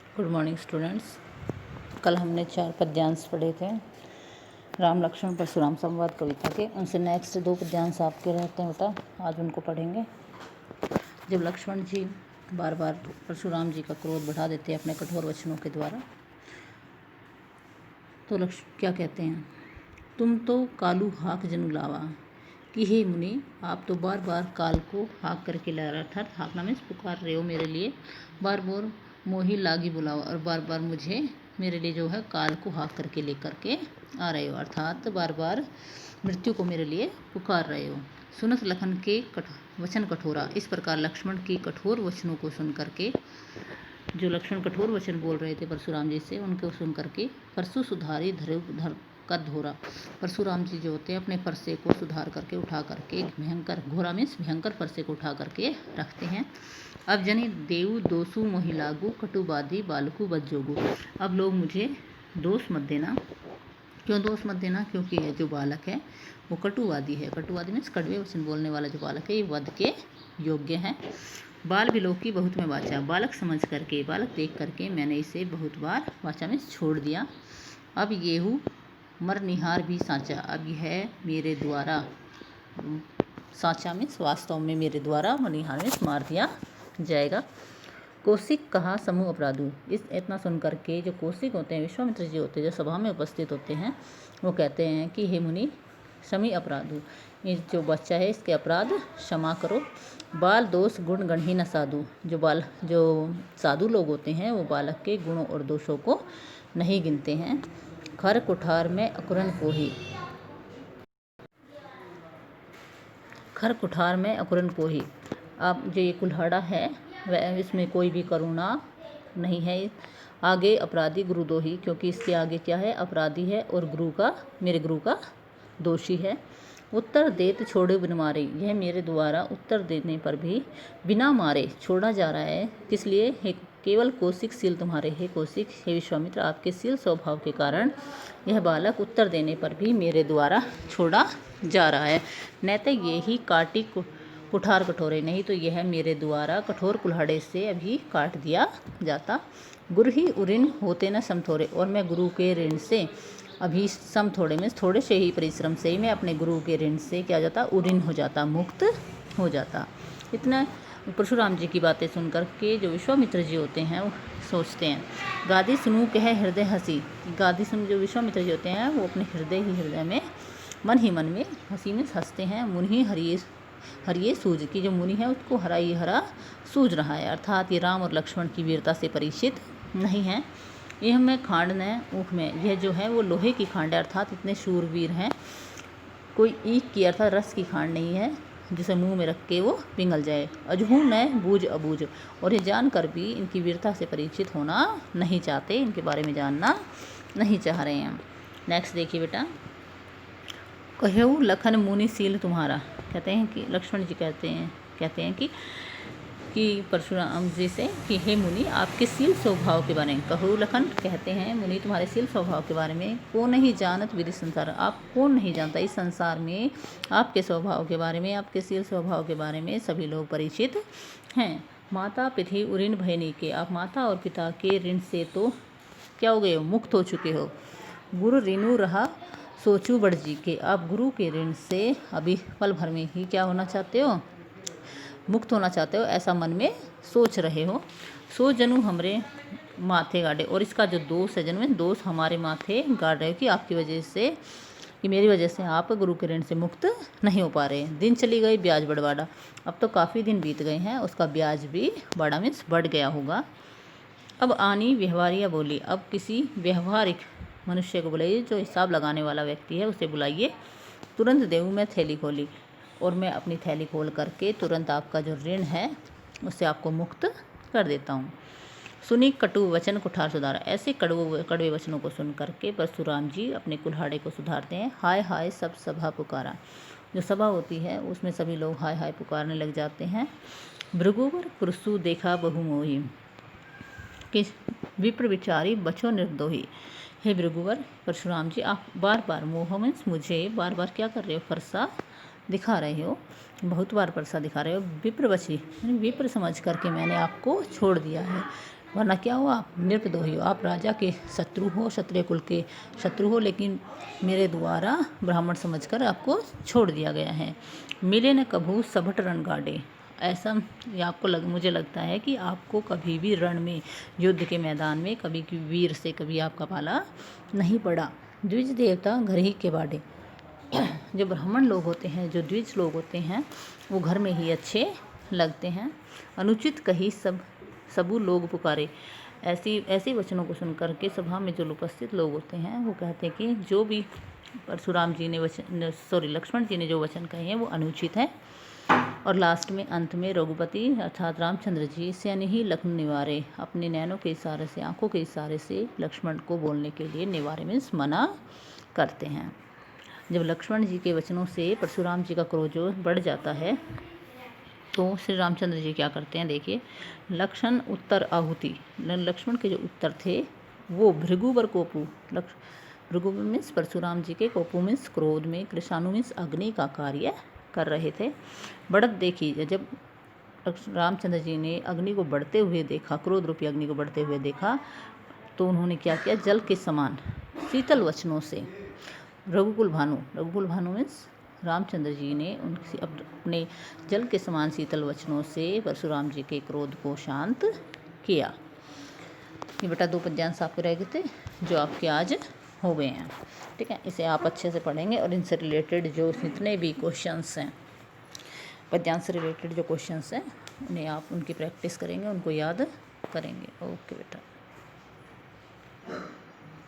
Good morning students. कल हमने 4 पद्यांश पढ़े थे राम लक्ष्मण परशुराम संवाद कविता के। उनसे नेक्स्ट 2 पद्यांश आपके रहते हैं बेटा, आज उनको पढ़ेंगे। जब लक्ष्मण जी बार बार परशुराम जी का क्रोध बढ़ा देते हैं अपने कठोर वचनों के द्वारा, तो लक्ष्मण क्या कहते हैं, तुम तो कालू हाक जनु लावा, कि हे मुनि आप तो बार बार काल को हाक करके ला रहा, अर्थात हाकना मीन्स पुकार रहे हो मेरे लिए, बार बार मोही लागी बुलाओ, और बार बार मुझे मेरे लिए जो है काल को हाक करके लेकर के आ रहे हो, अर्थात बार बार मृत्यु को मेरे लिए पुकार रहे हो। सुनत लखन के वचन कठोरा, इस प्रकार लक्ष्मण की कठोर वचनों को सुन करके, जो लक्ष्मण कठोर वचन बोल रहे थे परशुराम जी से, उनको सुन करके परसु सुधारी धर कर धोरा, परशुराम जी जो होते हैं अपने फरसे को सुधार करके उठा करके भयंकर, घोरा मीन्स भयंकर फरसे को उठा करके रखते हैं। अब जनी देव दोषु मोहि लागू, कटुबादी बालकू बज्जोगू, अब लोग मुझे दोष मत देना। क्यों दोष मत देना? क्योंकि यह जो बालक है वो कटुवादी है। कटुवादी मीन्स कड़वे वचन बोलने वाला जो बालक है ये वध के योग्य है। बाल विलोकी बहुत में वाचा, बालक समझ करके, बालक देख करके मैंने इसे बहुत बार वाचा में छोड़ दिया। अब येहू मर निहार भी साँचा, अब यह मेरे द्वारा, साँचा मीन्स वास्तव में मेरे द्वारा मनिहार में मार दिया जाएगा। कौशिक कहा समूह अपराधु, इस इतना सुन करके जो कौशिक होते हैं, विश्वामित्र जी होते हैं, जो सभा में उपस्थित होते हैं, वो कहते हैं कि हे मुनि समी अपराधु, ये जो बच्चा है इसके अपराध क्षमा करो। बाल दोष गुण गणही न साधु, जो साधु लोग होते हैं वो बालक के गुणों और दोषों को नहीं गिनते हैं। खर कुठार में अकुरन पोही, खर कुठार में अकुरन पोही, अब जो ये कुल्हाड़ा है वह इसमें कोई भी करुणा नहीं है। आगे अपराधी गुरुदोही, क्योंकि इसके आगे क्या है, अपराधी है और मेरे गुरु का दोषी है। उत्तर देत छोड़े बिन मारे, यह मेरे द्वारा उत्तर देने पर भी बिना मारे छोड़ा जा रहा है। किस लिए? हे केवल कौशिक शील तुम्हारे, हे कौशिक, हे विश्वामित्र, आपके शील स्वभाव के कारण यह बालक उत्तर देने पर भी मेरे द्वारा छोड़ा जा रहा है। नैत ये ही काटी कुठार कठोरे, नहीं तो यह मेरे द्वारा कठोर कुल्हाड़े से अभी काट दिया जाता। गुरु ही उऋण होते न समथोरे, और मैं गुरु के ऋण से अभी समथोड़े में थोड़े से ही परिश्रम से ही मैं अपने गुरु के ऋण से क्या जाता, उऋण हो जाता, मुक्त हो जाता। इतना परशुराम जी की बातें सुनकर के जो विश्वामित्र जी होते हैं वो सोचते हैं। गादी सुनू कह हृदय हंसी, गादी सुन जो विश्वामित्र जी होते हैं वो अपने हृदय में मन ही मन में हंसी में हंसते हैं। मुनि हरिये सूझ, की जो मुनि है उसको हरा ही हरा सूझ रहा है, अर्थात ये राम और लक्ष्मण की वीरता से परिचित नहीं है। यह में खांड न ऊख में, यह जो है वो लोहे की खांड है, अर्थात इतने शूरवीर हैं, कोई ईख की अर्थात रस की खांड नहीं है जिसे मुंह में रख के वो पिघल जाए। अजहू न बूझ अबूझ, और ये जानकर भी इनकी वीरता से परिचित होना नहीं चाहते, इनके बारे में जानना नहीं चाह रहे हैं। नेक्स्ट देखिए बेटा, कहऊ लखन मुनि शील तुम्हारा, कहते हैं कि लक्ष्मण जी कहते हैं कि परशुराम जी से कि हे मुनि आपके शील स्वभाव के बारे में, कहू लखन कहते हैं मुनि तुम्हारे शील स्वभाव के बारे में, कौन नहीं जानत विधि संसार, आप कौन नहीं जानता इस संसार में आपके स्वभाव के बारे में, आपके शील स्वभाव के बारे में सभी लोग परिचित हैं। माता पिता उऋण भयनी के, आप माता और पिता के ऋण से तो क्या हो गए हो, मुक्त हो चुके हो। गुरु ऋणु रहा सोचू बढ़ जी के, आप गुरु के ऋण से अभी पल भर में ही क्या होना चाहते हो, मुक्त होना चाहते हो, ऐसा मन में सोच रहे हो। सो जनु हमरे माथे गाड़े, और इसका जो दोष है जन्म, दोष हमारे माथे गाड़ रहे हो कि आपकी वजह से, कि मेरी वजह से आप गुरु के ऋण से मुक्त नहीं हो पा रहे। दिन चली गई ब्याज बढ़वाड़ा, अब तो काफ़ी दिन बीत गए हैं, उसका ब्याज भी बड़ा मीन्स बढ़ गया होगा। अब आनी व्यवहारिया बोली, अब किसी व्यवहारिक मनुष्य को बुलाइए, जो हिसाब लगाने वाला व्यक्ति है उसे बुलाइए। तुरंत देऊँ मैं थैली खोली, और मैं अपनी थैली खोल करके तुरंत आपका जो ऋण है उससे आपको मुक्त कर देता हूँ। सुनी कटु वचन कुठार सुधारा, ऐसे कड़वे वचनों को सुन करके परशुराम जी अपने कुल्हाड़े को सुधारते हैं। हाय हाय सब सभा पुकारा, जो सभा होती है उसमें सभी लोग हाय हाय पुकारने लग जाते हैं। भृगुवर पुरुषु देखा बहुमोही, कि विप्र विचारी बचो निर्दोही, हे भृगुवर परशुराम जी आप बार बार मोह मीन्स मुझे बार बार क्या कर रहे हो, फरसा दिखा रहे हो, बहुत बार फरसा दिखा रहे हो। विप्र बची, विप्र समझ करके मैंने आपको छोड़ दिया है। वरना क्या हो, आप निर्दोषी हो, आप राजा के शत्रु हो, क्षत्रिय कुल के शत्रु हो, लेकिन मेरे द्वारा ब्राह्मण समझकर आपको छोड़ दिया गया है। मिले न कभू सभट रण गाड़े। ऐसा ये आपको मुझे लगता है कि आपको कभी भी रण में, युद्ध के मैदान में कभी वीर से कभी आपका पाला नहीं पड़ा। द्विज देवता घर ही के बाड़े। जो ब्राह्मण लोग होते हैं, जो द्विज लोग होते हैं, वो घर में ही अच्छे लगते हैं। अनुचित कही सबू लोग पुकारे। ऐसी वचनों को सुनकर के सभा में जो उपस्थित लोग होते हैं वो कहते हैं कि जो भी परशुराम जी ने लक्ष्मण जी ने जो वचन कहे हैं वो अनुचित है। और लास्ट में अंत में रघुपति अर्थात रामचंद्र जी से ही लखन निवारे, अपने नैनों के इशारे से, आंखों के इशारे से लक्ष्मण को बोलने के लिए निवारे मीन्स मना करते हैं। जब लक्ष्मण जी के वचनों से परशुराम जी का क्रोध जो बढ़ जाता है तो श्री रामचंद्र जी क्या करते हैं, देखिए। लक्षण उत्तर आहुति। लक्ष्मण के जो उत्तर थे वो भृगुवर कोपु, भृगु मीन्स परशुराम जी के, कोपु मीन्स क्रोध में, कृषाणु मीन्स अग्नि का कार्य कर रहे थे। बढ़त देखी, जब रामचंद्र जी ने अग्नि को बढ़ते हुए देखा, क्रोध रूपी अग्नि को बढ़ते हुए देखा, तो उन्होंने क्या किया, जल के समान शीतल वचनों से रघुकुल भानु मीन्स रामचंद्र जी ने उनसे अपने जल के समान शीतल वचनों से परशुराम जी के क्रोध को शांत किया। ये बेटा 2 पद्यांश आपके रह गए थे जो आपके आज हो गए हैं, ठीक है। इसे आप अच्छे से पढ़ेंगे और इनसे रिलेटेड जो जितने भी क्वेश्चंस हैं, पद्यांश से रिलेटेड जो क्वेश्चंस हैं, उन्हें आप उनकी प्रैक्टिस करेंगे, उनको याद करेंगे। ओके बेटा।